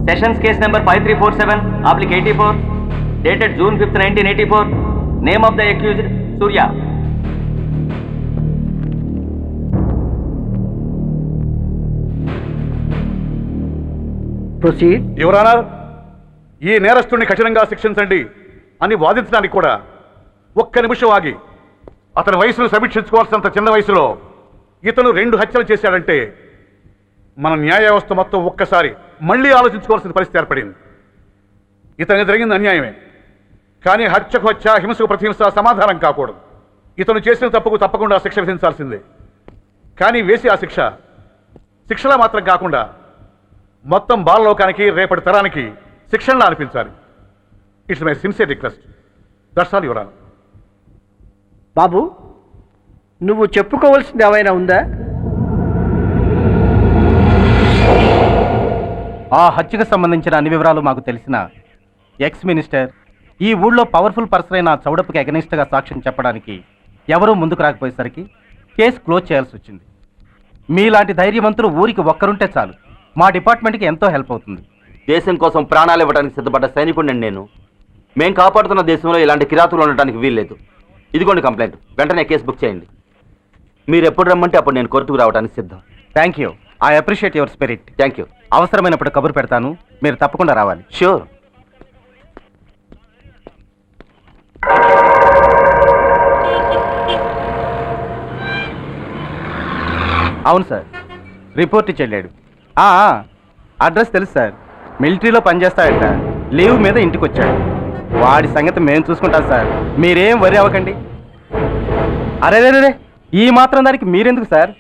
Sessions case number 5347/84, dated June 5th, 1984. Name of the accused, Surya. Proceed. Your honour, ఈ నేరస్తుడిని కఠినంగా శిక్షించండి అని వాదించడానికి కూడా ఒక్క నిమిషం ఆగి అతని వయసును సమీక్షించుకోవాల్సినంత చిన్న వయసులో ఇతను 2 హత్యలు చేశాడంటే మన న్యాయ వ్యవస్థ మొత్తం ఒక్కసారి మళ్ళీ ఆలోచించుకోవాల్సిన పరిస్థితి ఏర్పడింది. ఇతనికి జరిగింది అన్యాయమే, కానీ హత్యకు హత్య, హింసకు ప్రతిహింస సమాధానం కాకూడదు. ఇతను చేసిన తప్పుకు తప్పకుండా శిక్ష విధించాల్సిందే. కానీ వేసి ఆ శిక్షలా మాత్రం కాకుండా మొత్తం బాలలోకానికి, రేపటి తరానికి శిక్షణలా అనిపించాలి. It's my sincere request. That's all your honour. బాబు, నువ్వు చెప్పుకోవాల్సింది ఏమైనా ఉందా? ఆ హత్యకు సంబంధించిన అన్ని వివరాలు మాకు తెలిసిన ఎక్స్ మినిస్టర్ ఈ ఊళ్ళో పవర్ఫుల్ పర్సన్ అయిన చౌడప్పకి అగెనిస్ట్గా సాక్ష్యం చెప్పడానికి ఎవరూ ముందుకు రాకపోయేసరికి కేసు క్లోజ్ చేయాల్సి వచ్చింది. మీలాంటి ధైర్యవంతులు ఊరికి ఒక్కరుంటే చాలు, మా డిపార్ట్మెంట్కి ఎంతో హెల్ప్ అవుతుంది. దేశం కోసం ప్రాణాలు ఇవ్వడానికి సిద్ధపడ్డ సైనికుడిని నేను. మేం కాపాడుతున్న దేశంలో ఇలాంటి కిరాతులు ఉండటానికి వీల్లేదు. ఇదిగోండి కంప్లైంట్, వెంటనే కేసు బుక్ చేయండి. మీరు ఎప్పుడు రమ్మంటే అప్పుడు నేను కోర్టుకు రావడానికి సిద్ధం. Thank you, I appreciate your spirit. Thank you. అవసరమైనప్పుడు కబురు పెడతాను, మీరు తప్పకుండా రావాలి. ష్యూర్. అవును సార్, రిపోర్ట్ ఇచ్చి వెళ్ళాడు. అడ్రస్ తెలుసు సార్, మిలిటరీలో పనిచేస్తాడట, లీవ్ మీద ఇంటికి వచ్చాడు. వాడి సంగతి మేము చూసుకుంటాం సార్, మీరేం వరి అవ్వకండి. అరే, ఈ మాత్రం దానికి మీరెందుకు సార్,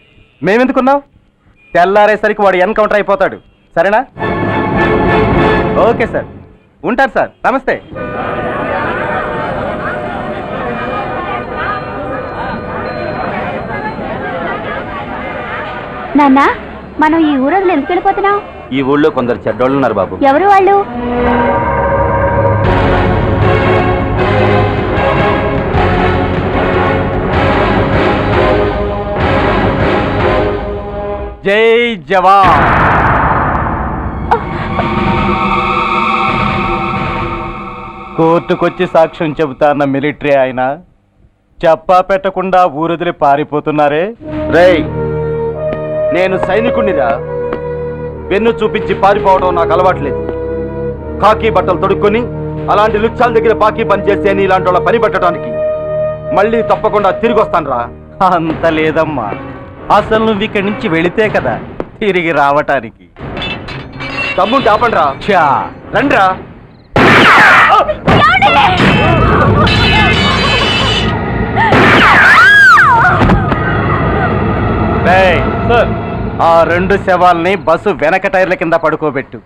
మేమెందుకున్నాం? తెల్లారేసరికి వాడు ఎన్కౌంటర్ అయిపోతాడు, సరేనా? ఓకే సార్, ఉంటారు సార్, నమస్తే. నాన్న, మనం ఈ ఊరోజులు ఎందుకు వెళ్ళిపోతున్నాం? ఈ ఊళ్ళో కొందరు చెడ్డోళ్ళు ఉన్నారు బాబు. ఎవరు వాళ్ళు? జై జవాన్. కోర్టుకొచ్చి సాక్ష్యం చెబుతాన్న మిలిటరీ ఆయన చెప్పా పెట్టకుండా ఊరొదిలి పారిపోతున్నారే. రేయ్, నేను సైనికుణ్ణిరా. వెన్ను చూపించి పారిపోవడం నాకు అలవాట్లేదు. కాకి బట్టలు తొడుక్కొని అలాంటి లుచ్చాల దగ్గర బాకీ పనిచేసే ఇలాంటి వాళ్ళ పని పట్టడానికి మళ్ళీ తప్పకుండా తిరిగి వస్తాను రా. అంత లేదమ్మా, అసలు నువ్వు ఇక్కడి నుంచి వెళితే కదా తిరిగి రావటానికి. తమ్ముంటే ఆపండి రా. చా రండ్రా. సార్, ఆ 2 శవాల్ని బస్సు వెనక టైర్ల కింద పడుకోబెట్టు.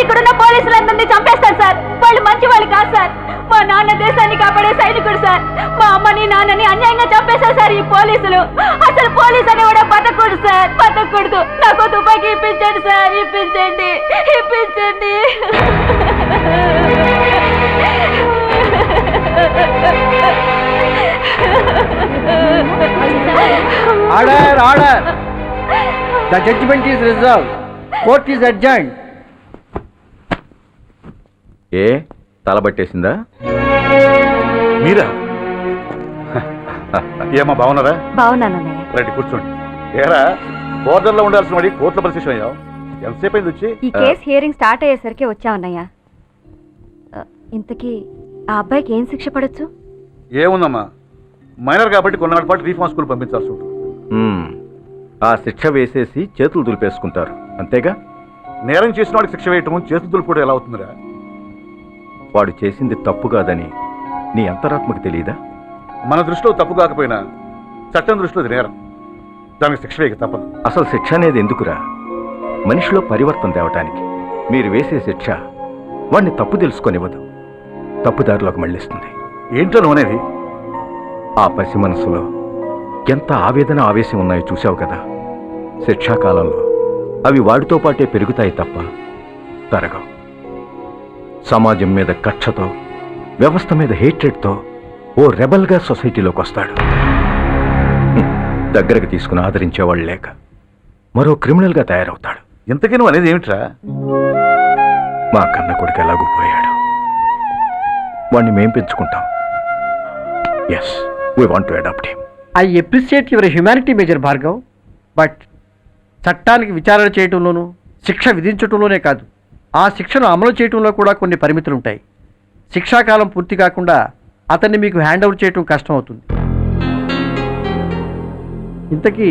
ఇక్కడున్న పోలీసులందరినీ చంపేస్తారు సార్. వాళ్ళు మంచి వాళ్ళు కాదు సార్. మా నాన్న దేశాన్ని కాపాడే సైనికుడు సార్. మా అమ్మని నాన్నని అన్యాయంగా చంపేశారు సార్ ఈ పోలీసులు. అసలు పోలీసు అని కూడా బతకూడదు సార్, బతకూడదు. నాకు తుపాకీ ఇప్పించండి సార్, ఇప్పించండి, ఇప్పించండి. Order, order. The judgement is reserved. Court is adjourned. ఏ తలబట్టేసిందా? మీరా? ఏమా బాగున్నారా? బాగున్నానన్నయ్య. రండి కూర్చోండి. ఏరా, బోర్డర్లో ఉండాల్సిన వాడి కోర్టులో పరిశీలన అయ్యావు. ఎంతసేపు అయింది వచ్చి? ఈ కేసు హియరింగ్ స్టార్ట్ అయ్యేసరికి వచ్చామన్నయ్య. ఇంతకీ ఆ అబ్బాయికి ఏం శిక్ష పడొచ్చు? ఏముందమ్మా, మైనర్ కాబట్టి కొన్నాళ్ళ పాటు రీఫార్మ్ స్కూల్ పంపించాల్సి ఉంటుంది. ఆ శిక్ష వేసేసి చేతులు దులిపేసుకుంటారు, అంతేగా? నేరం చేసిన వాడికి శిక్ష వేయటం చేతులు దులుపుకోవడం ఎలా అవుతుందిరా? వాడు చేసింది తప్పు కాదని నీ అంతరాత్మకు తెలియదా? మన దృష్టిలో తప్పు కాకపోయినా చట్టం దృష్టిలో ఇది నేరం. దానికి శిక్ష వేయక తప్పదు. అసలు శిక్ష అనేది ఎందుకురా? మనిషిలో పరివర్తన తేవటానికి. మీరు వేసే శిక్ష వాడిని తప్పు తెలుసుకొనివ్వదు, తప్పుదారిలోకి మళ్ళిస్తుంది. ఏంటో నువ్వనేది? ఆ పసి మనసులో ఎంత ఆవేదన ఆవేశం ఉన్నాయో చూశావు కదా. శిక్షాకాలంలో అవి వాడితో పాటే పెరుగుతాయి తప్ప తరగవు. సమాజం మీద కక్షతో, వ్యవస్థ మీద హేట్రెడ్తో ఓ రెబల్గా సొసైటీలోకి వస్తాడు. దగ్గరకు తీసుకుని ఆదరించేవాళ్ళు లేక మరో క్రిమినల్గా తయారవుతాడు. ఇంతకీ నువ్వు అనేది ఏమిట్రా? మా కన్న కొడుకు ఎలాగూ పోయాడు, వాణ్ణి మేం పెంచుకుంటాం. Yes, we want to adopt him. I appreciate your humanity major Bhargav, but చట్టానికి విచారణ చేయటంలోనూ శిక్ష విధించటంలోనే కాదు, ఆ శిక్షను అమలు చేయటంలో కూడా కొన్ని పరిమితులు ఉంటాయి. శిక్షాకాలం పూర్తి కాకుండా అతన్ని మీకు హ్యాండ్ ఓవర్ చేయటం కష్టం అవుతుంది. ఇంతకీ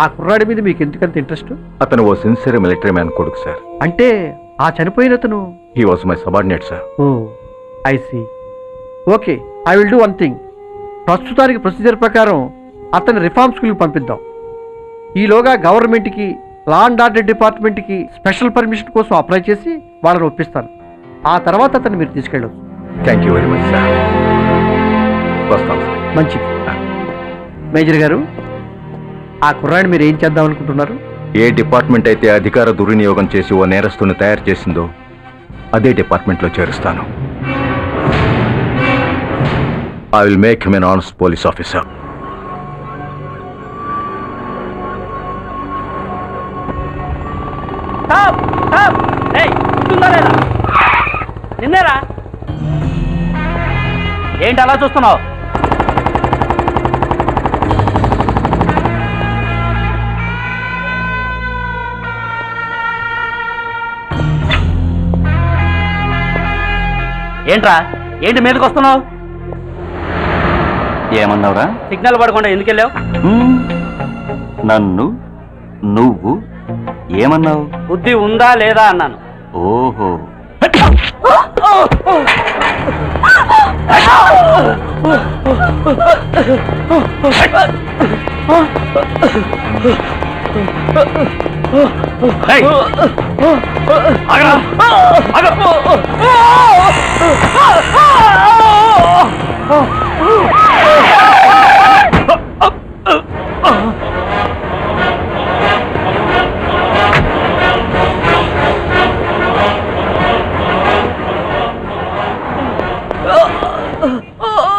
ఆ కుర్రాడి మీద మీకు ఎందుకంత ఇంట్రెస్ట్? అతను ఓ సిన్సియర్ మిలిటరీ మ్యాన్ కొడుకు సార్. అంటే ఆ చనిపోయిన అతను? He was my subordinate sir. Oh I see. Okay, I will do one thing. ప్రస్తుతానికి ప్రొసీజర్ ప్రకారం అతన్ని రిఫార్మ్ స్కూల్కి పంపిద్దాం. ఈలోగా గవర్నమెంట్కి, లా అండ్ ఆర్డర్ డిపార్ట్మెంట్కి స్పెషల్ పర్మిషన్ కోసం అప్లై చేసి వాళ్ళని ఒప్పిస్తాను. ఆ తర్వాత అతన్ని మీరు తీసుకెళ్ళవచ్చు. Thank you very much sir. వస్తాం సార్. మంచిది. మేజర్ గారు, ఆ కుర్రాడిని మీరు ఏం చేద్దాం అనుకుంటున్నారు? ఏ డిపార్ట్మెంట్ అయితే అధికార దుర్వినియోగం చేసి ఓ నేరస్తుని తయారు చేసిందో అదే డిపార్ట్మెంట్లో చేరుస్తాను. I will make him an honest police officer. నిన్నేరా ఏంటి అలా చూస్తున్నావు? ఏంట్రా, ఏంటి మీదకి వస్తున్నావు? ఏమన్నావురా? సిగ్నల్ పడకుండా ఎందుకు వెళ్ళావు? నన్ను నువ్వు ఏమన్నావు? బుద్ధి ఉందా లేదా అన్నాను. ఓహో,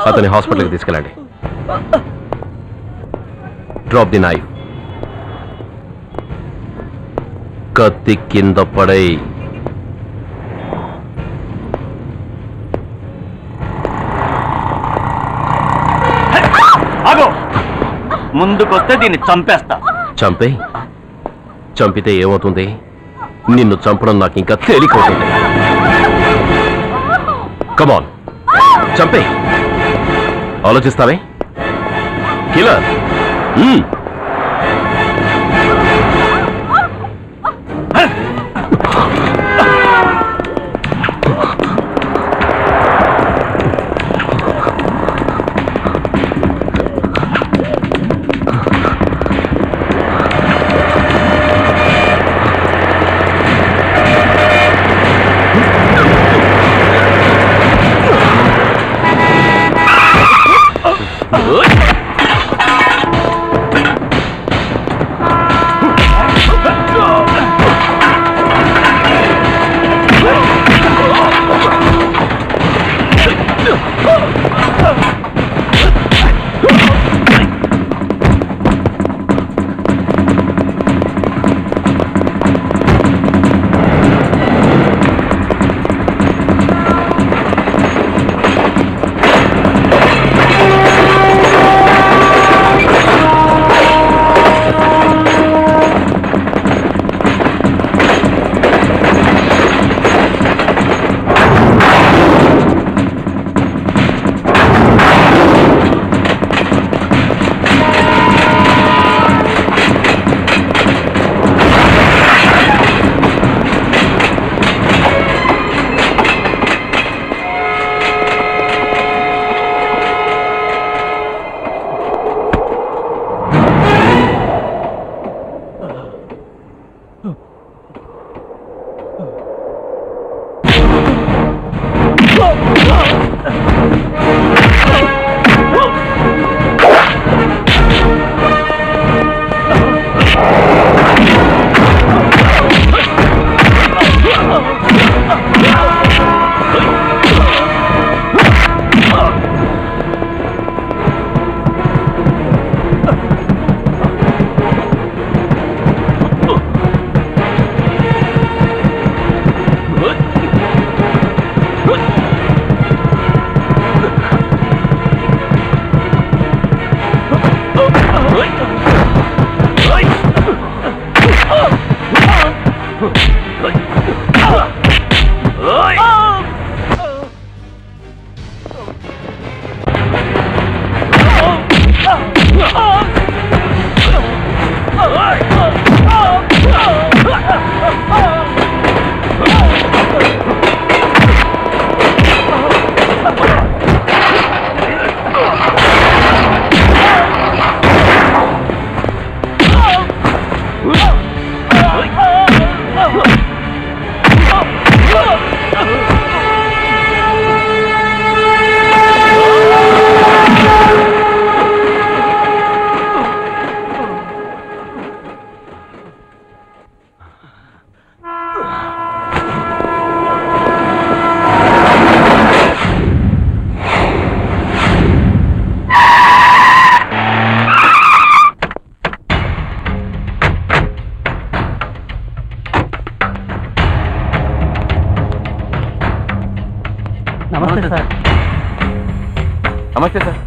అతని హాస్పిటల్కి తీసుకెళ్ళండి. Drop the knife. కత్తి కింద పడై. ముందుకొస్తే దీన్ని చంపేస్తా. చంపితే ఏమవుతుంది? నిన్ను చంపడం నాకు ఇంకా తేలికవుతుంది. కమాన్, చంపే. ఆలోచిస్తావే కిల్లర్? నమస్తే సార్. నమస్తే సార్.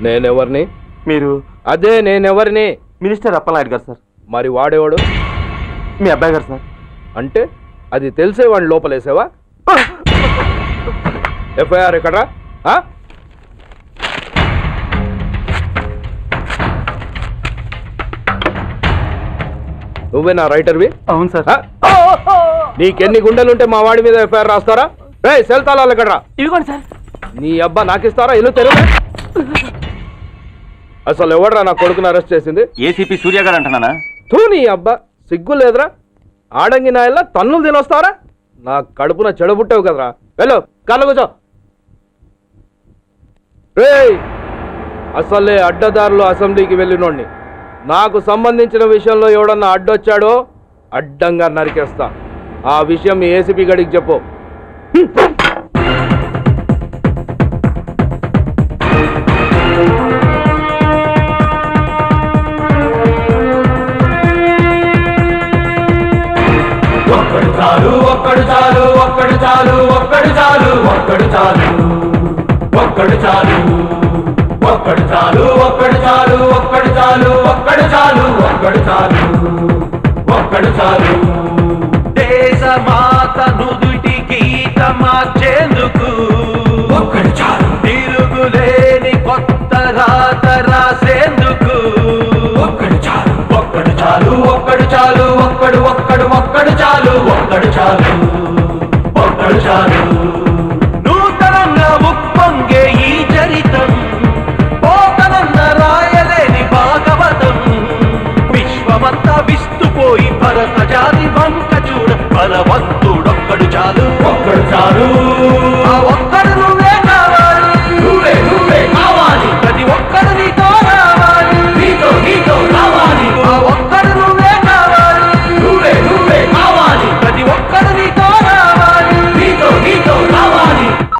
నేనెవరిని? మీరు అదే నేనెవరిని? మినిస్టర్ అప్పలనాయుడు గారు సార్. మరి వాడేవాడు? మీ అబ్బాయి గారు సార్. అంటే అది తెలిసే వాడిని లోపలేసావా? ఎఫ్ఐఆర్ ఎక్కడ్రా? నువ్వే నా రైటర్వి? అవును సార్. నీకెన్ని గుండెలుంటే మా వాడి మీద ఎఫ్ఐఆర్ రాస్తారా? రే సెల్ తాళాలు ఎక్కడ్రా? ఇదిగోండి సార్. నీ అబ్బా నాకిస్తారా? ఇల్లు తెరువు. అసలు ఎవడ్రా నా కొడుకుని అరెస్ట్ చేసింది? ఏసీపీ సూర్య గారు అంటున్నానా? తూ నీ అబ్బా సిగ్గు లేదురా? ఆడంగి నాయల్లా తన్నులు తినొస్తారా? నా కడుపున చెడబుట్టావు కదరా. వెళ్ళు కళ్ళ కూర్చో. రేయ్ అసలే అడ్డదారులు అసెంబ్లీకి వెళ్ళినోడిని. నాకు సంబంధించిన విషయంలో ఎవడన్నా అడ్డొచ్చాడో అడ్డంగా నరికేస్తా. ఆ విషయం మీ ఏసీపీ గడికి చెప్పు. ఒక్కడు చాలు ఒక్కడు చాలు ఒక్కడు చాలు ఒక్కడు చాలు ఒక్కడు చాలు ఒక్కడు చాలు ఒక్కడు చాలు ఒక్కడు చాలు ఒక్కడు చాలు ఒక్కడు చాలు ఒక్కడు చాలు ఒక్కడు చాలు దేశమాత నుదుటి గీత మార్చేందుకు ఒక్కడు చాలు తిరుగులేని కొత్త రాత రాసేందుకు ఒక్కడు చాలు ఒక్కడు చాలు ఒక్కడు చాలు ఒక్కడు ఒక్కడు ఒక్కడు చాలు ఒక్కడు చాలు ఒక్కడు చాలు నూతనంగా ఉప్పొంగే ఈ చరితం పోతనన్న రాయలేని భాగవతం విశ్వమంతా విస్తుపోయి భరత జాతి వంక చూడ బలవంత